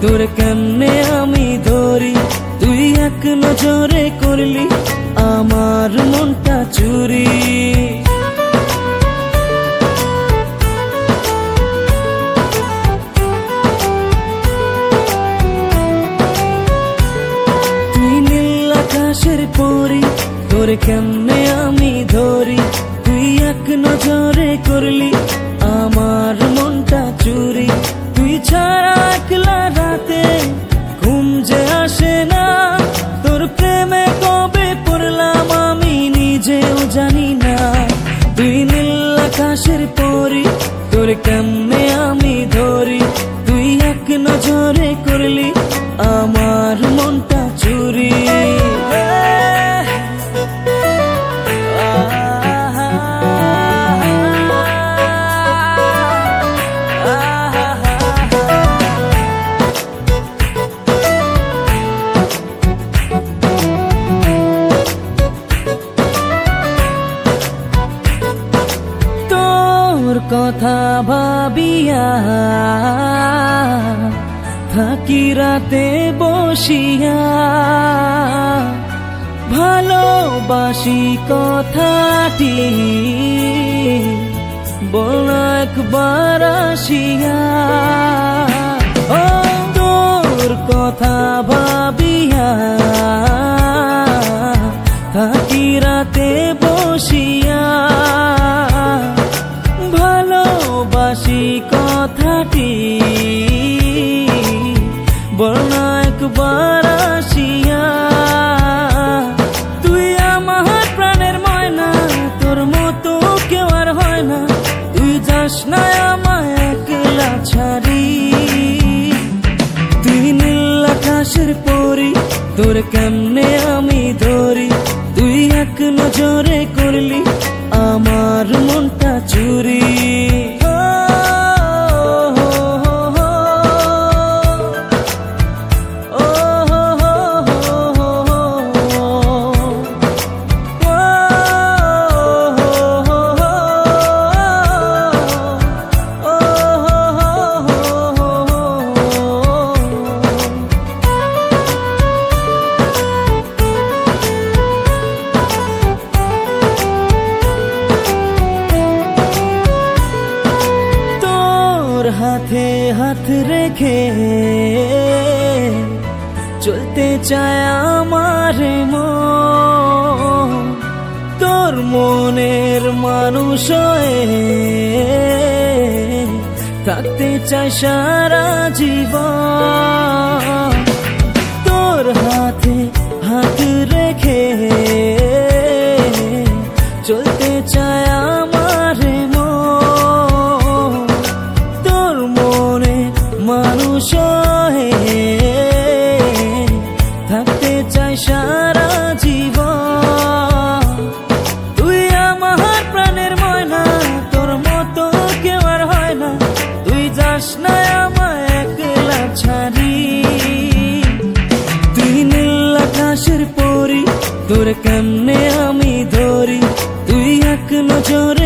তোর কেমনে আমি ধরি, তুই এক নজরে করলি আমার মনটা চুরি। তুই নীল আকাশের পরি, তোর কেমনে আমি ধরি, তুই এক নজরে করলি আমার মনটা চুরি। তুই ছাড়া একলা রাতে ঘুম যে আসে না, তোর প্রেমে কবে পড়লাম আমি নিজেও জানি না। তুই নীল আকাশের পরি, তোর কেমনে আমি ধরি, তুই এক নজরে করলি আমার মনটা চুরি। কথা ভাবিয়া থাকি রাতে বসিয়া, ভালোবাসি কথাটি বল একবার আসিয়া। ও তোর কথা ভাবিয়া থাকি রাতে বসিয়া, ভালোবাসি কথাটি বল একবার আসিয়া। তুই আমার প্রাণের ময়না, তোর মতো কেউ আর হয় না, তুই যাস না আমায় একলা ছাড়ি। তুই নীল আকাশের পরি, তোর কেমনে আমি ধরি, তুই এক নজরে করলি আমার মনটা চুরি। হাতে হাত রেখে চলতে চায় আমার মন, তোর মনের মানুষ হয়ে থাকতে চায় সারা জীবন। তোর হাতে হাত রেখে চলতে চায় আমার মন, তোর মনে মানুষ হয়ে থাকতে চাই সারা জীবন। তুই আমার প্রাণের ময়না, তোর মতো কেউ আর হয় না, তুই যাস না আমায় একলা ছাড়ি। তুই নীল আকাশের পরি, তোর কেমনে আমি ধরি, তুই এক নজর